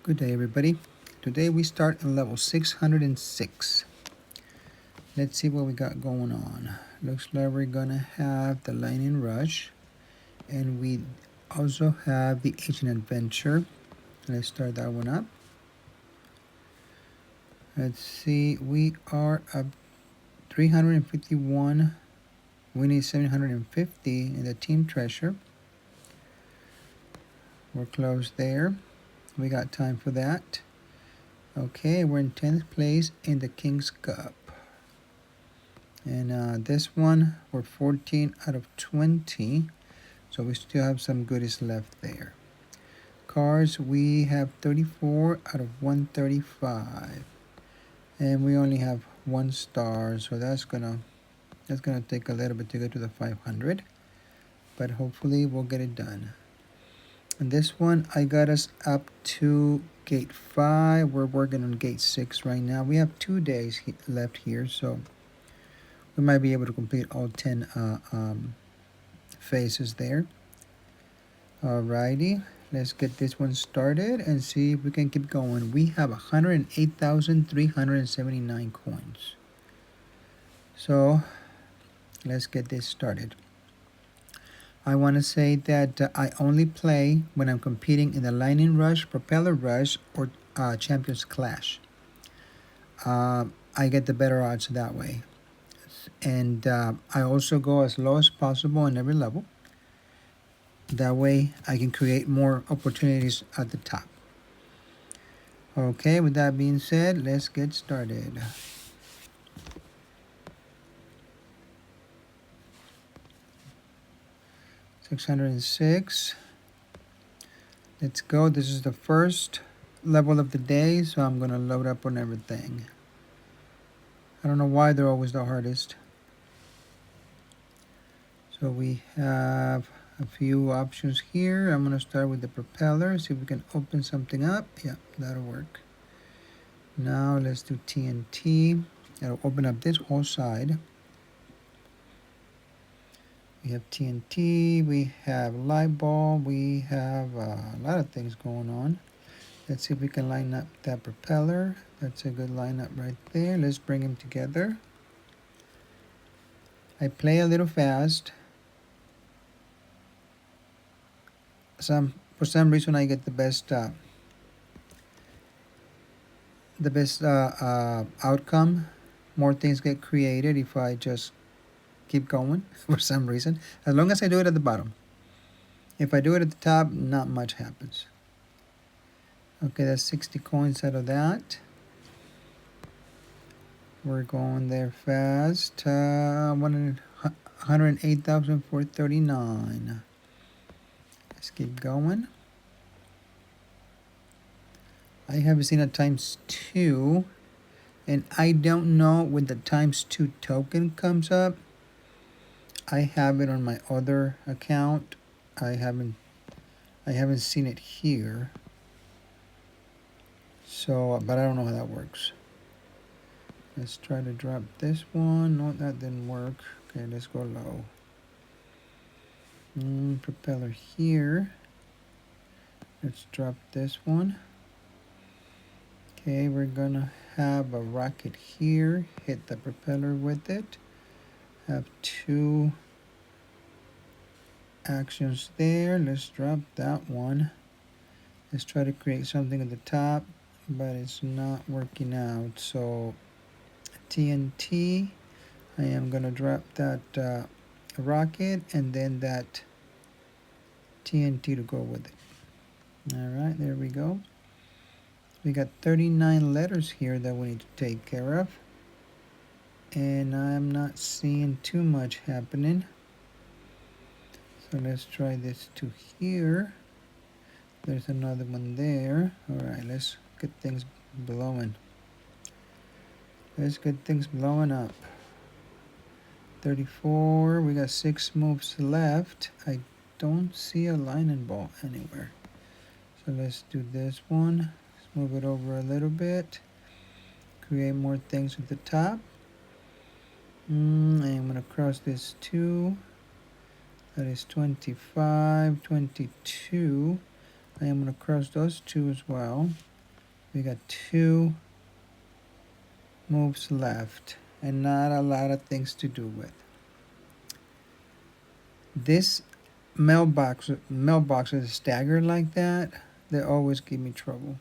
Good day, everybody. Today we start in level 606. Let's see what we got going on. Looks like we're gonna have the Lightning Rush, and we also have the Ancient Adventure. Let's start that one up. Let's see, we are up 351. We need 750 in the Team Treasure. We're close there. We got time for that. Okay, we're in 10th place in the King's Cup. And this one, we're 14 out of 20. So we still have some goodies left there. Cars, we have 34 out of 135. And we only have 1 star, so that's gonna take a little bit to get to the 500. But hopefully we'll get it done. And this one, I got us up to gate 5. We're working on gate 6 right now. We have 2 days left here, so we might be able to complete all 10 phases there. Alrighty, let's get this one started and see if we can keep going. We have 108,379 coins. So let's get this started. I want to say that I only play when I'm competing in the Lightning Rush, Propeller Rush, or Champions Clash. I get the better odds that way. And I also go as low as possible on every level. That way I can create more opportunities at the top. Okay, with that being said, let's get started. $606. Let's go. This is the first level of the day, so I'm gonna load up on everything. I don't know why they're always the hardest. So we have a few options here. I'm gonna start with the propeller, see if we can open something up. Yeah, that'll work. Now let's do TNT. That'll open up this whole side. We have TNT, we have light bulb, we have a lot of things going on. Let's see if we can line up that propeller. That's a good lineup right there. Let's bring them together. I play a little fast. For some reason I get the best outcome. More things get created if I just keep going for some reason, as long as I do it at the bottom. If I do it at the top, not much happens. Okay, that's 60 coins out of that. We're going there fast. 108,439. Let's keep going. I haven't seen a ×2, and I don't know when the ×2 token comes up. I have it on my other account. I haven't seen it here. So, but I don't know how that works. Let's try to drop this one. No, that didn't work. Okay, let's go low. Propeller here. Let's drop this one. Okay, we're gonna have a rocket here. Hit the propeller with it. Have 2 actions there. Let's drop that one. Let's try to create something at the top, but it's not working out. So TNT, I am gonna drop that rocket and then that TNT to go with it. All right, there we go. We got 39 letters here that we need to take care of, and I'm not seeing too much happening. So let's try this to here. There's another one there. All right, let's get things blowing. Let's get things blowing up. 34, we got 6 moves left. I don't see a lightning bolt anywhere. So let's do this one. Let's move it over a little bit. Create more things at the top. I'm gonna cross this 2. That is 25, 22. I am gonna cross those 2 as well. We got 2 moves left and not a lot of things to do with. This mailboxes staggered like that, they always give me trouble.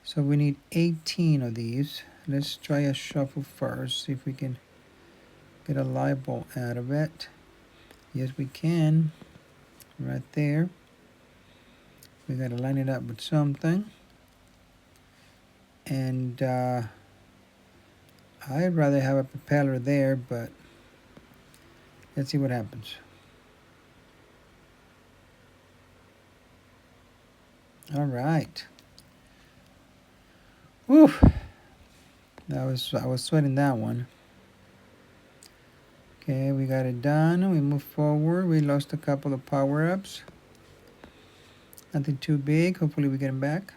So we need 18 of these. Let's try a shuffle first, see if we can get a live ball out of it. Yes, we can. Right there. We gotta line it up with something. And I'd rather have a propeller there, but let's see what happens. All right. Whew. I was sweating that one. Okay, we got it done. We move forward. We lost a couple of power-ups. Nothing too big. Hopefully we get them back.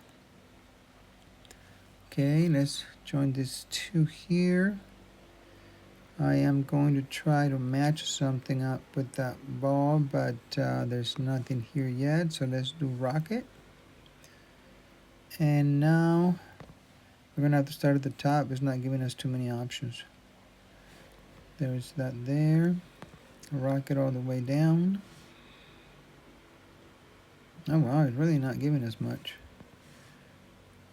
Okay, let's join these 2 here. I am going to try to match something up with that ball, but there's nothing here yet. So let's do rocket. And now we're going to have to start at the top. It's not giving us too many options. There's that there. Rocket all the way down. Oh wow, it's really not giving us much.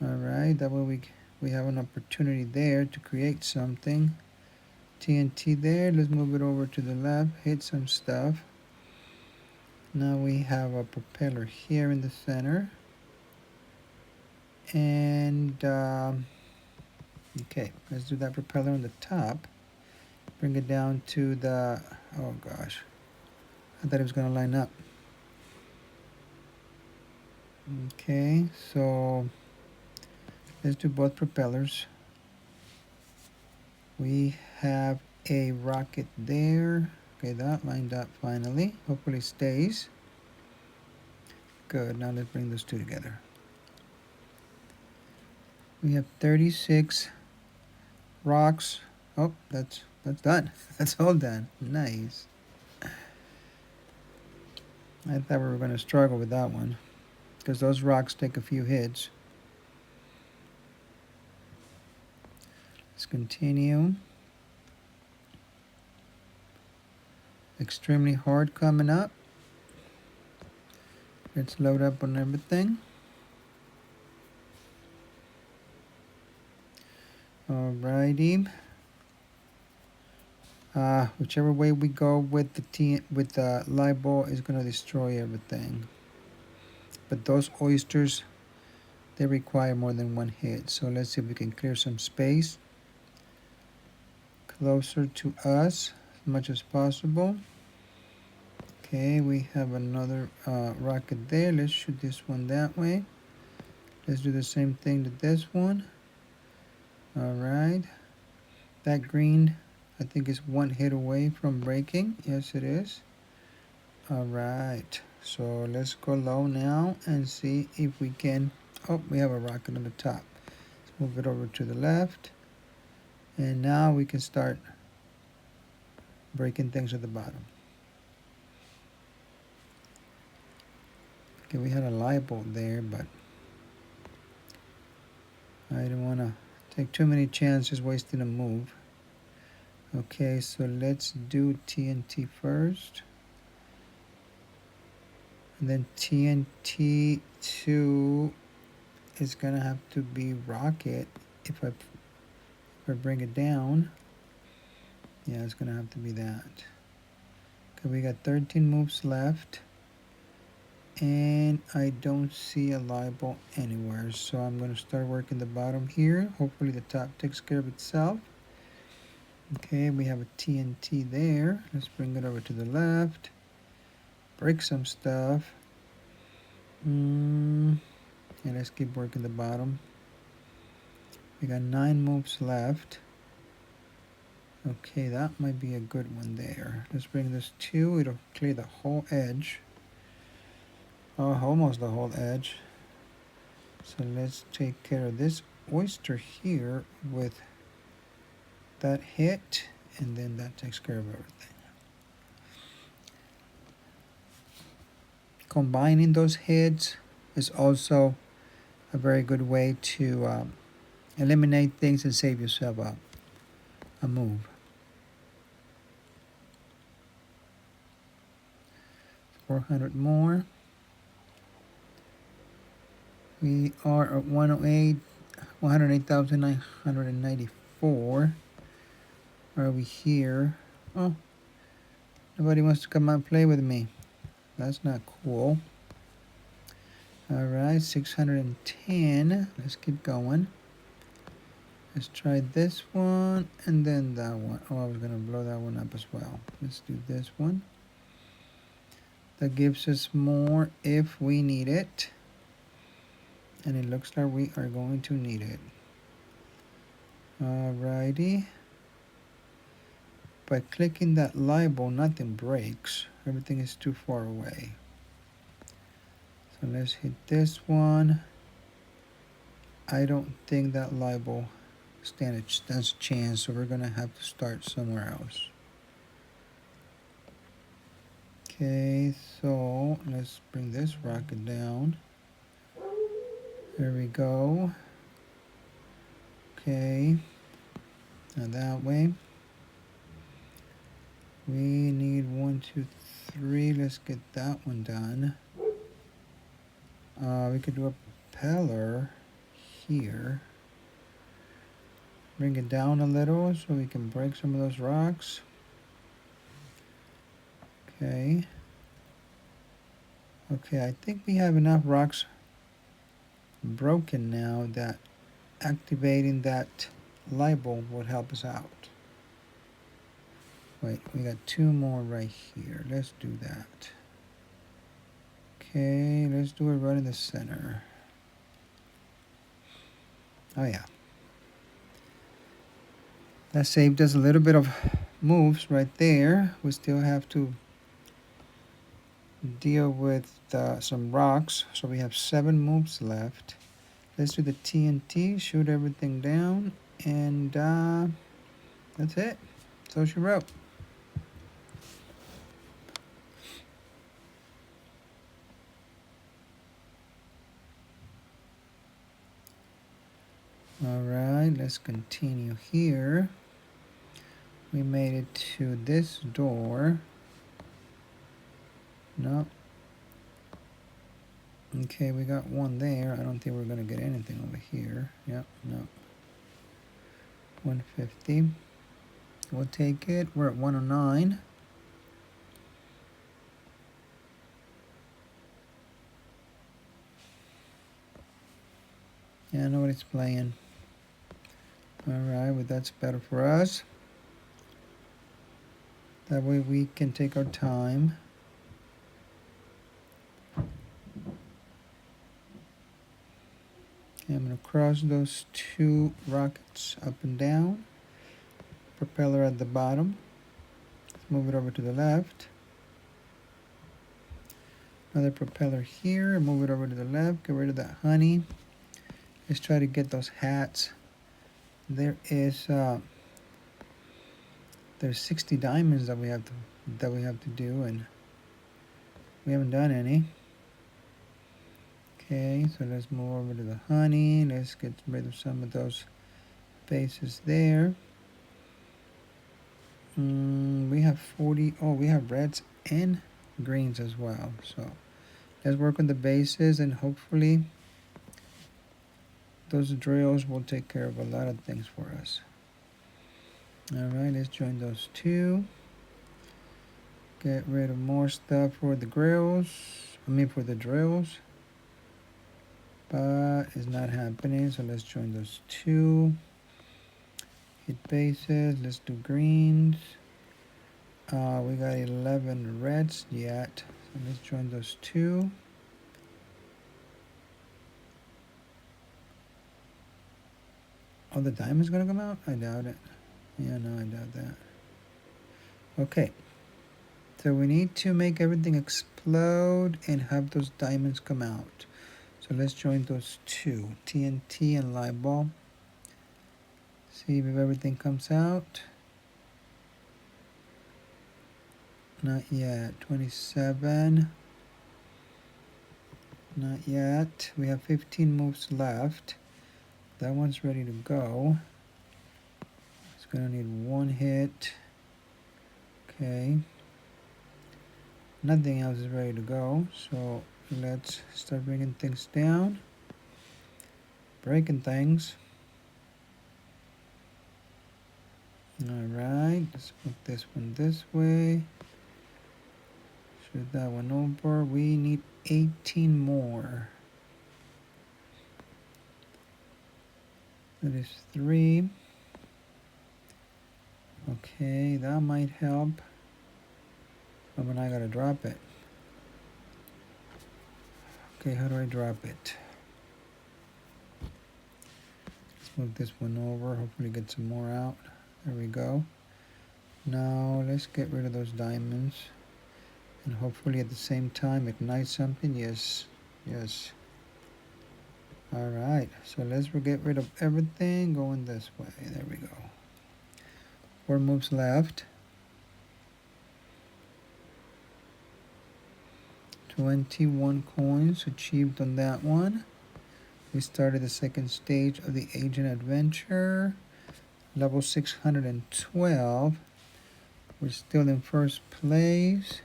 Alright, that way we have an opportunity there to create something. TNT there. Let's move it over to the left. Hit some stuff. Now we have a propeller here in the center. And okay, let's do that propeller on the top. Bring it down to the, oh gosh, I thought it was going to line up. Okay, so let's do both propellers. We have a rocket there. Okay, that lined up finally. Hopefully stays. Good, now let's bring those 2 together. We have 36 rocks. Oh, that's done. That's all done. Nice. I thought we were going to struggle with that one because those rocks take a few hits. Let's continue. Extremely hard coming up. Let's load up on everything. Alrighty. Whichever way we go with the live ball is gonna destroy everything. But those oysters, they require more than 1 hit. So let's see if we can clear some space closer to us as much as possible. Okay, we have another rocket there. Let's shoot this one that way. Let's do the same thing to this one. Alright. That green, I think, is 1 hit away from breaking. Yes, it is. Alright. So let's go low now and see if we can... Oh, we have a rocket on the top. Let's move it over to the left. And now we can start breaking things at the bottom. Okay, we had a live bolt there, but I didn't want to take too many chances wasting a move. Okay, so let's do TNT first. And then TNT 2 is going to have to be rocket if I bring it down. Yeah, it's going to have to be that. Okay, we got 13 moves left. And I don't see a live ball anywhere, so I'm going to start working the bottom here. Hopefully the top takes care of itself. Okay, we have a TNT there. Let's bring it over to the left. Break some stuff. And let's keep working the bottom. We got 9 moves left. Okay, that might be a good one there. Let's bring this 2. It'll clear the whole edge. Oh, almost the whole edge. So let's take care of this oyster here with that hit, and then that takes care of everything. Combining those hits is also a very good way to eliminate things and save yourself a move. $400 more. We are at 108, 108,994. Are we here? Oh, nobody wants to come out and play with me. That's not cool. Alright, 610. Let's keep going. Let's try this one and then that one. Oh, I was going to blow that one up as well. Let's do this one. That gives us more if we need it. And it looks like we are going to need it. Alrighty. By clicking that label, nothing breaks. Everything is too far away. So let's hit this one. I don't think that label stands a chance, so we're going to have to start somewhere else. Okay, so let's bring this rocket down. There we go. Okay, now that way. We need 1, 2, 3. Let's get that one done. We could do a propeller here. Bring it down a little so we can break some of those rocks. Okay. Okay, I think we have enough rocks broken now that activating that label would help us out. Wait, we got 2 more right here. Let's do that. Okay, let's do it right in the center. Oh yeah. That saved us a little bit of moves right there. We still have to deal with some rocks. So we have 7 moves left. Let's do the TNT, shoot everything down, and that's it. So she wrote. Alright, let's continue here. We made it to this door. No. Okay, we got one there. I don't think we're going to get anything over here. Yep, no. 150. We'll take it. We're at 109. Yeah, nobody's playing. Alright, well that's better for us. That way we can take our time. Okay, I'm going to cross those 2 rockets up and down. Propeller at the bottom. Let's move it over to the left. Another propeller here. Move it over to the left. Get rid of that honey. Let's try to get those hats. There's 60 diamonds that we have to do, and we haven't done any. Okay, so let's move over to the honey. Let's get rid of some of those bases there. We have 40. Oh, we have reds and greens as well. So let's work on the bases, and hopefully those drills will take care of a lot of things for us. Alright, let's join those 2. Get rid of more stuff for the for the drills. But it's not happening, so let's join those 2. Hit bases, let's do greens. We got 11 reds yet, so let's join those 2. Oh, the diamond's gonna come out? I doubt it. Yeah, no, I doubt that. Okay. So we need to make everything explode and have those diamonds come out. So let's join those 2, TNT and light bulb. See if everything comes out. Not yet. 27. Not yet. We have 15 moves left. That one's ready to go. It's gonna need one hit. Okay. Nothing else is ready to go. So let's start bringing things down. Breaking things. Alright, let's put this one this way. Shoot that one over. We need 18 more. That is 3. Okay, that might help. But when I gotta drop it. Okay, how do I drop it? Let's move this one over. Hopefully get some more out. There we go. Now let's get rid of those diamonds. And hopefully at the same time ignite something. Yes. Yes. Alright, so let's get rid of everything going this way. There we go. 4 moves left. 21 coins achieved on that one. We started the second stage of the Agent Adventure. Level 612. We're still in first place.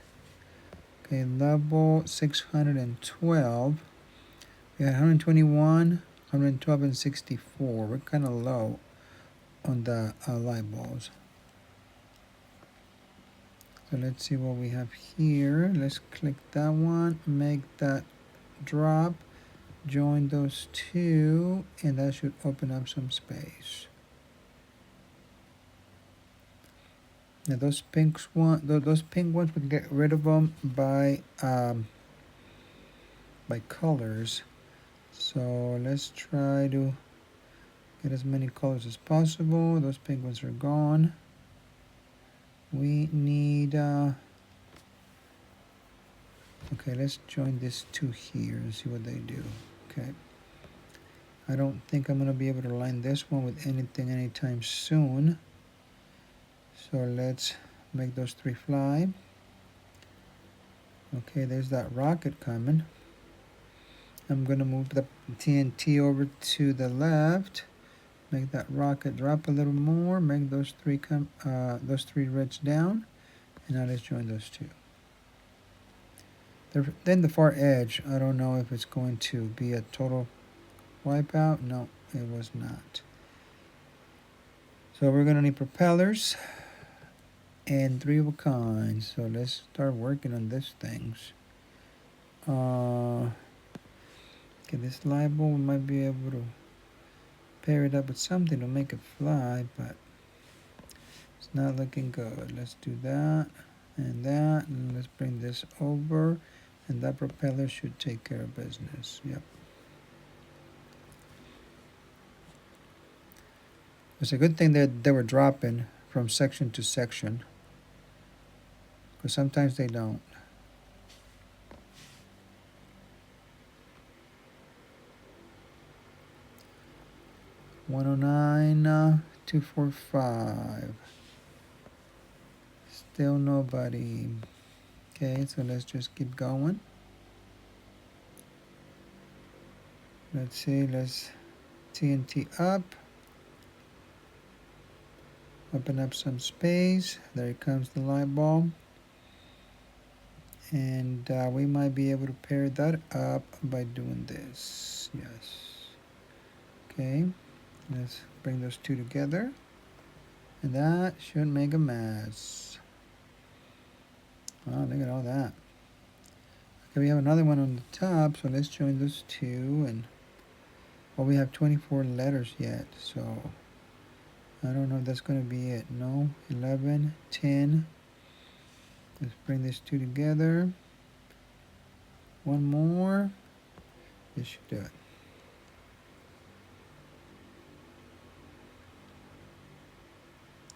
Okay, level 612. We had 121, 112, and 64. We're kind of low on the light balls. So let's see what we have here. Let's click that one, make that drop, join those two, and that should open up some space. Now those pink ones, we can get rid of them by colors. So let's try to get as many colors as possible. Those pink ones are gone. We need okay, let's join these two here and see what they do. Okay, I don't think I'm gonna be able to line this one with anything anytime soon, so let's make those 3 fly. Okay, there's that rocket coming. I'm gonna move the TNT over to the left, make that rocket drop a little more, make those 3 reds down, and now let's join those 2. Then the far edge, I don't know if it's going to be a total wipeout. No, it was not. So we're gonna need propellers and 3 of a kind. So let's start working on these things. Okay, this light bulb, we might be able to pair it up with something to make it fly, but it's not looking good. Let's do that, and let's bring this over, and that propeller should take care of business. Yep. It's a good thing that they were dropping from section to section, because sometimes they don't. $109, $245. Still nobody. Okay, so let's just keep going. Let's see, let's TNT up. Open up some space. There comes the light bulb. And we might be able to pair that up by doing this. Yes. Okay. Let's bring those 2 together. And that should make a mess. Wow, look at all that. Okay, we have another one on the top, so let's join those 2. And well, we have 24 letters yet, so I don't know if that's going to be it. No, 11, 10. Let's bring these 2 together. One more. This should do it.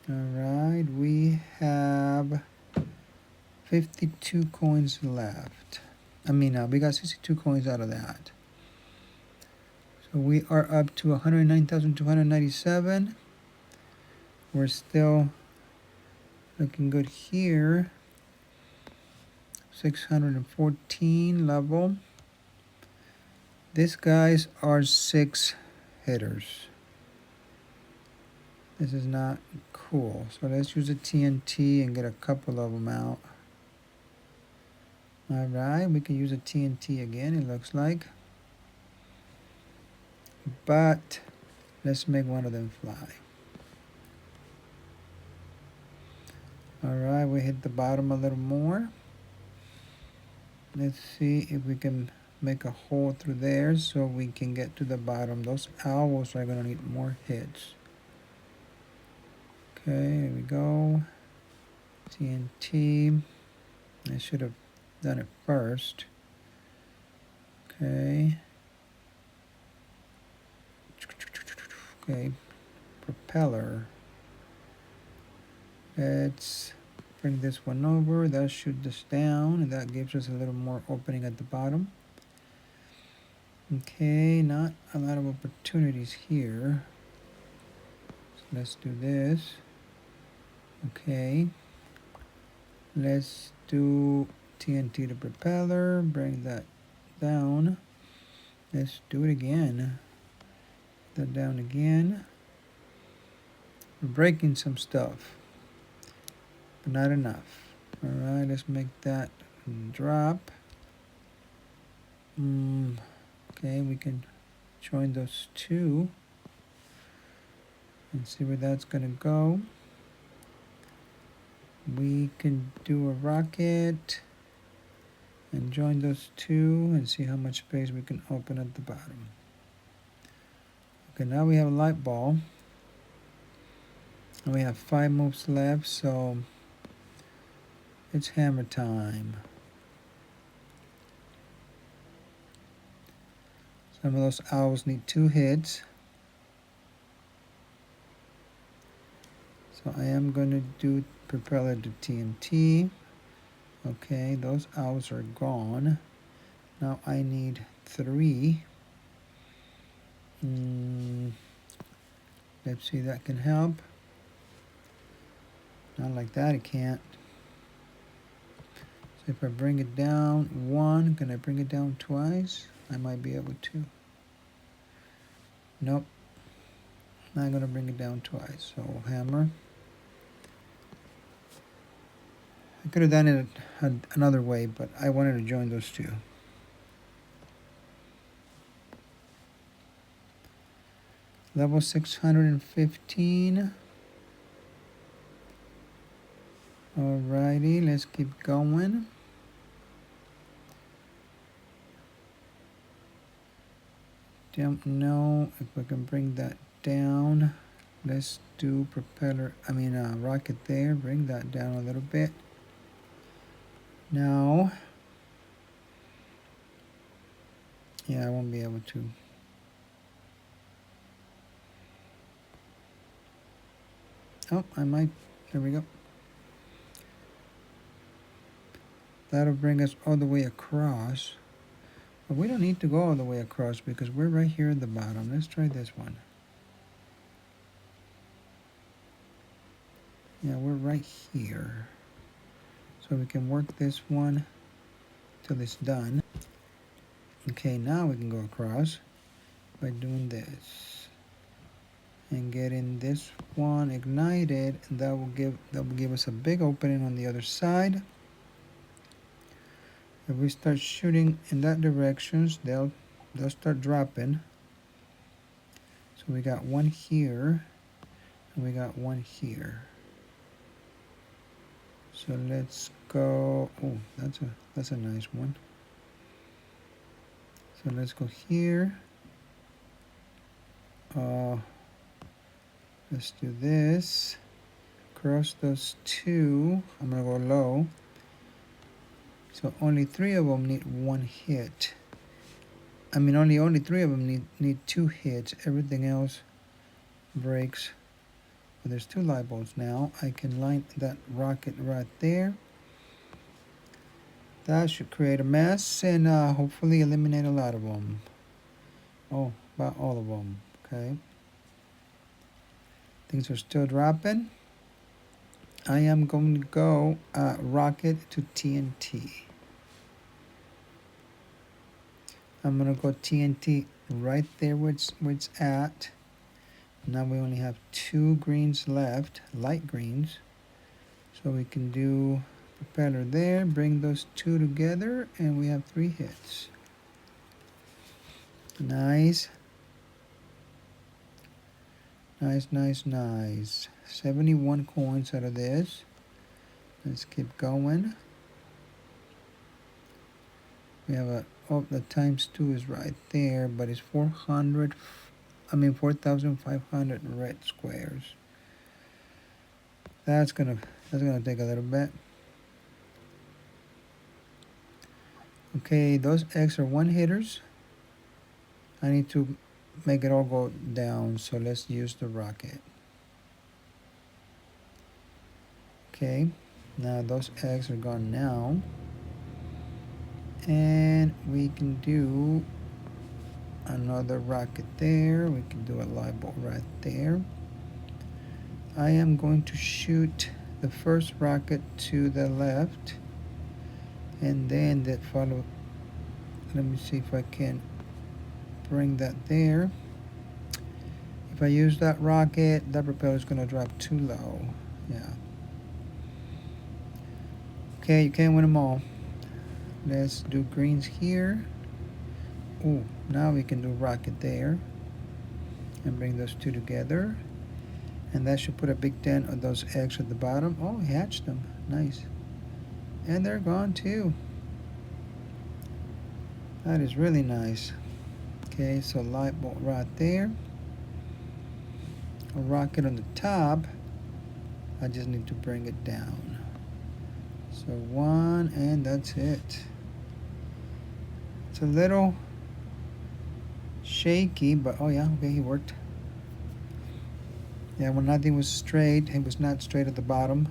Alright, we have 52 coins left. We got 62 coins out of that. So we are up to 109,297. We're still looking good here. 614 level. These guys are 6 hitters. This is not cool. So let's use a TNT and get a couple of them out. Alright, we can use a TNT again, it looks like. But let's make one of them fly. Alright, we hit the bottom a little more. Let's see if we can make a hole through there so we can get to the bottom. Those owls are going to need more hits. Okay, here we go. TNT. I should have done it first. Okay. Okay. Propeller. Let's bring this one over. That'll shoot this down, and that gives us a little more opening at the bottom. Okay, not a lot of opportunities here. So let's do this. Okay. Let's do TNT to propeller. Bring that down. Let's do it again. That down again. We're breaking some stuff, but not enough. Alright, let's make that drop. Okay, we can join those two and see where that's gonna go. We can do a rocket and join those two and see how much space we can open at the bottom. Okay, now we have a light ball. And we have 5 moves left, so it's hammer time. Some of those owls need 2 hits. So I am going to do propeller to TNT. Okay, those owls are gone. Now I need 3. Let's see, that can help. Not like that, it can't. So if I bring it down 1, can I bring it down twice? I might be able to. Nope. Not going to bring it down twice. So hammer. I could have done it another way, but I wanted to join those two. Level 615. Alrighty, let's keep going. Don't know if I can bring that down. Let's do rocket there. Bring that down a little bit. Now, yeah, I won't be able to. Oh, I might. There we go. That'll bring us all the way across. But we don't need to go all the way across because we're right here at the bottom. Let's try this one. Yeah, we're right here. So we can work this one till it's done. Okay, now we can go across by doing this. And getting this one ignited, and that will give us a big opening on the other side. If we start shooting in that direction, they'll start dropping. So we got one here, and we got one here. So let's go. Oh, that's a nice one. So let's go here. Let's do this. Cross those 2. I'm gonna go low. So only 3 of them need 1 hit. I mean, only 3 of them need 2 hits. Everything else breaks. But there's 2 light bulbs now. I can line that rocket right there. That should create a mess and hopefully eliminate a lot of them. Oh, about all of them. Okay. Things are still dropping. I am going to go rocket to TNT. I'm gonna go TNT right there where it's at. Now we only have 2 greens left, light greens. So we can do propeller there, bring those 2 together, and we have 3 hits. Nice. Nice, nice, nice. 71 coins out of this. Let's keep going. We have a, oh, the times 2 is right there, but it's 4,500 red squares. That's gonna take a little bit. Okay, those eggs are 1-hitters. I need to make it all go down, so let's use the rocket. Okay, now those eggs are gone now. And we can do another rocket there. We can do a light bulb right there. I am going to shoot the first rocket to the left, and then that follow. Let me see if I can bring that there. If I use that rocket, that propeller is going to drop too low. Yeah. Okay, you can't win them all. Let's do greens here. Oh, now we can do rocket there and bring those 2 together. And that should put a big dent on those eggs at the bottom. Oh, he hatched them. Nice. And they're gone too. That is really nice. Okay, so light bulb right there. A rocket on the top. I just need to bring it down. So 1, and that's it. It's a little shaky, but oh yeah, okay, he worked. Yeah, when nothing was straight, it was not straight at the bottom.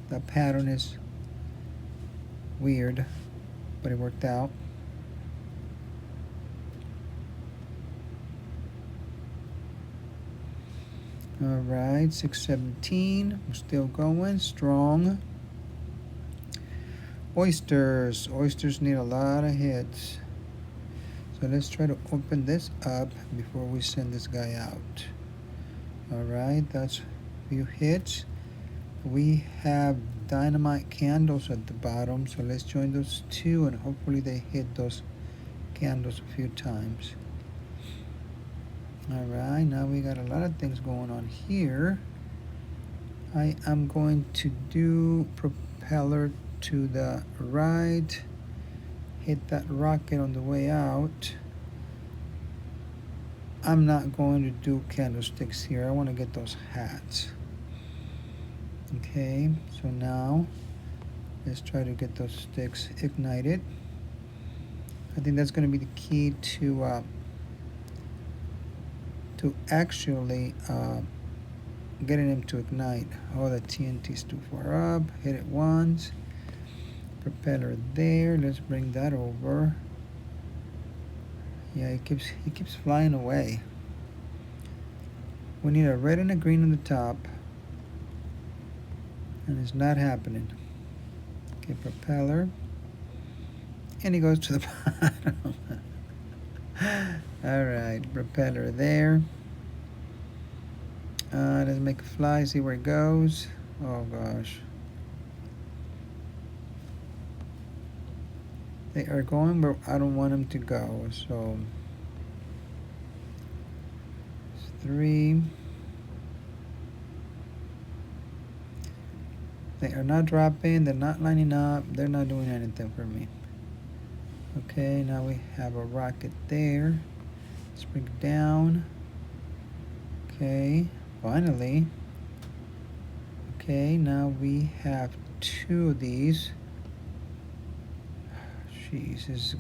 That pattern is weird, but it worked out. All right, 617. We're still going strong. Oysters. Oysters need a lot of hits. So let's try to open this up before we send this guy out. All right, that's a few hits. We have dynamite candles at the bottom, so let's join those 2 and hopefully they hit those candles a few times. All right, now we got a lot of things going on here. I am going to do propeller to the right, hit that rocket on the way out. I'm not going to do candlesticks here. I want to get those hats. Okay, so now let's try to get those sticks ignited. I think that's going to be the key to actually getting them to ignite. Oh, the TNT's too far up. Hit it once. Propeller there. Let's bring that over. Yeah, he keeps flying away. We need a red and a green on the top, and it's not happening. Okay, propeller, and he goes to the bottom. All right, propeller there. Let's make a fly, see where it goes. Oh gosh. They are going where I don't want them to go, so 3. They are not dropping, they're not lining up, they're not doing anything for me. Okay, now we have a rocket there. Let's bring it down. Okay, finally. Okay, now we have 2 of these. Jeez, this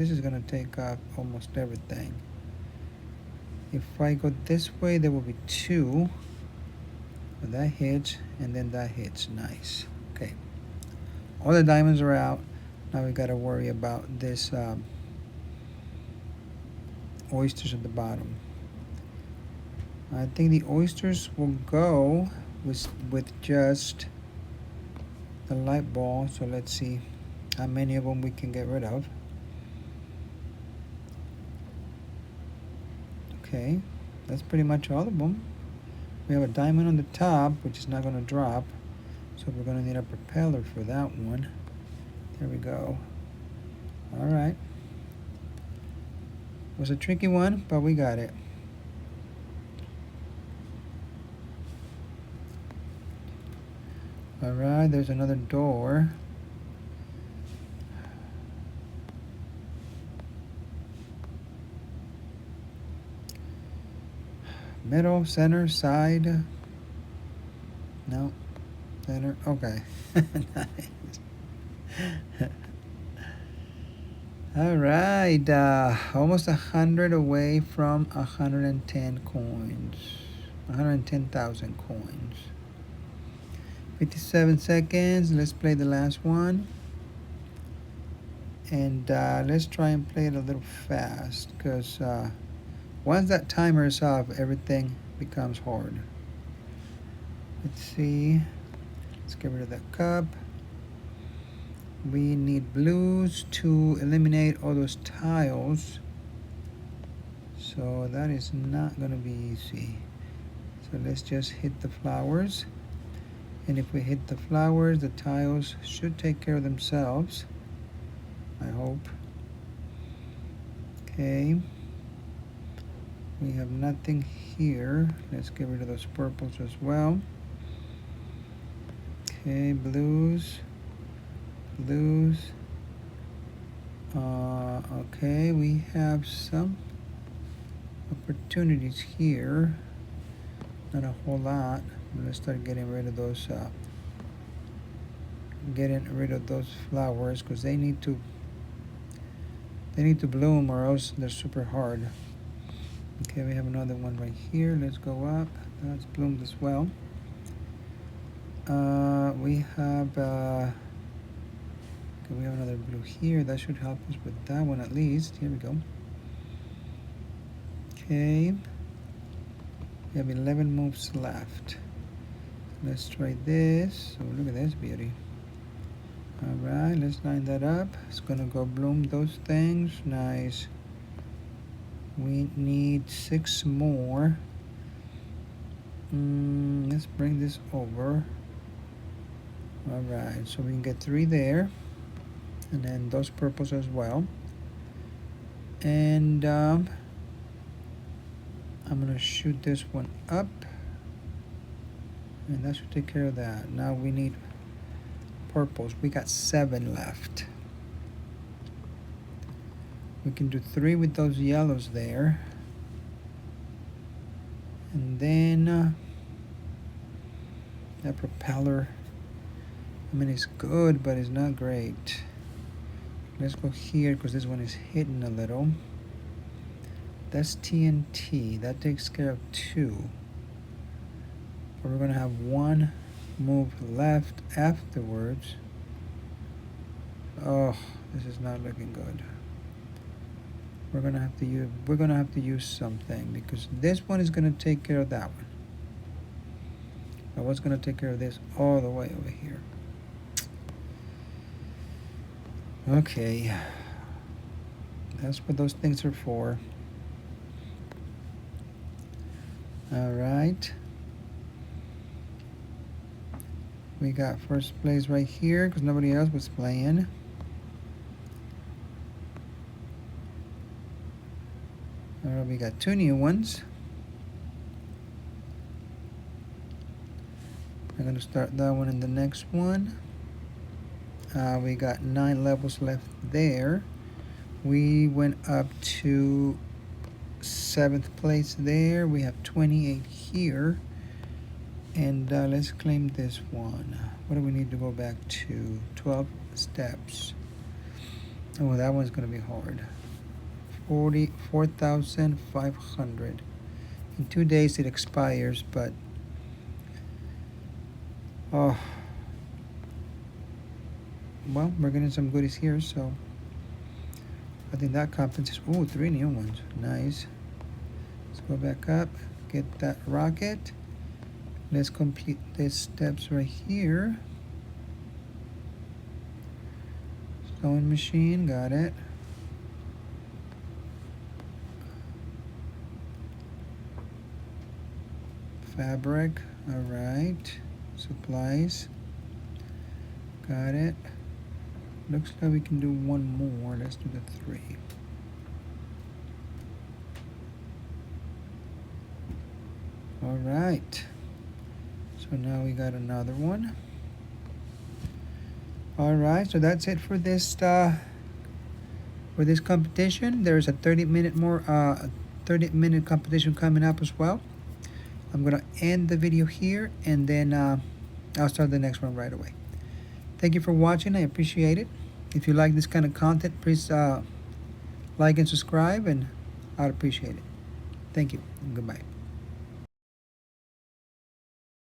is gonna take off almost everything. If I go this way, there will be 2. But that hits, and then that hits. Nice. Okay. All the diamonds are out. Now we gotta worry about this oysters at the bottom. I think the oysters will go with just the light ball. So let's see how many of them we can get rid of. Okay, that's pretty much all of them. We have a diamond on the top, which is not going to drop, so we're going to need a propeller for that one. There we go. All right. It was a tricky one, but we got it. All right, there's another door. Middle, center, side. No, center. Okay. Nice. All right, almost 100 away from 110 coins. 110,000 coins. 57 seconds. Let's play the last one. And let's try and play it a little fast, because once that timer is off, everything becomes hard. Let's see. Let's get rid of that cup. We need blues to eliminate all those tiles. So that is not going to be easy. So let's just hit the flowers. And if we hit the flowers, the tiles should take care of themselves. I hope. Okay. We have nothing here. Let's get rid of those purples as well. Okay, blues. Blues. Okay, we have some opportunities here. Not a whole lot. Let's start getting rid of those flowers, because they need to bloom, or else they're super hard. Okay, we have another one right here. Let's go up. That's bloomed as well. We have another blue here. That should help us with that one at least. Here we go. Okay, we have 11 moves left. Let's try this. So look at this beauty. All right, let's line that up. It's gonna go bloom those things. Nice. We need 6 more. Let's bring this over. All right, so we can get 3 there, and then those purples as well. And I'm gonna shoot this one up, and that should take care of that. Now we need purples. We got 7 left. We can do 3 with those yellows there, and then that propeller, I mean, it's good, but it's not great. Let's go here, because this one is hidden a little. That's TNT. That takes care of 2. But we're gonna have 1 move left afterwards. Oh, this is not looking good. We're gonna have to use something, because this one is gonna take care of that one. But what's gonna take care of this all the way over here? Okay, that's what those things are for. All right, we got first place right here, because nobody else was playing. All right, we got 2 new ones. I'm gonna start that one and the next one. We got 9 levels left there. We went up to 7th place there. We have 28 here. And let's claim this one. What do we need to go back to? 12 steps. Oh, that one's gonna be hard. 44,500. In 2 days it expires, but oh, well, we're getting some goodies here, so I think that compensates. Oh, 3 new ones. Nice. Let's go back up, get that rocket. Let's complete these steps right here. Sewing machine, got it. fabric. All right. Supplies. Got it. Looks like we can do one more. Let's do the 3. All right. So now we got another one. All right. So that's it for this competition. There's a 30-minute competition coming up as well. I'm gonna end the video here, and then I'll start the next one right away. Thank you for watching. I appreciate it. If you like this kind of content, please like and subscribe, and I'd appreciate it. Thank you, and goodbye.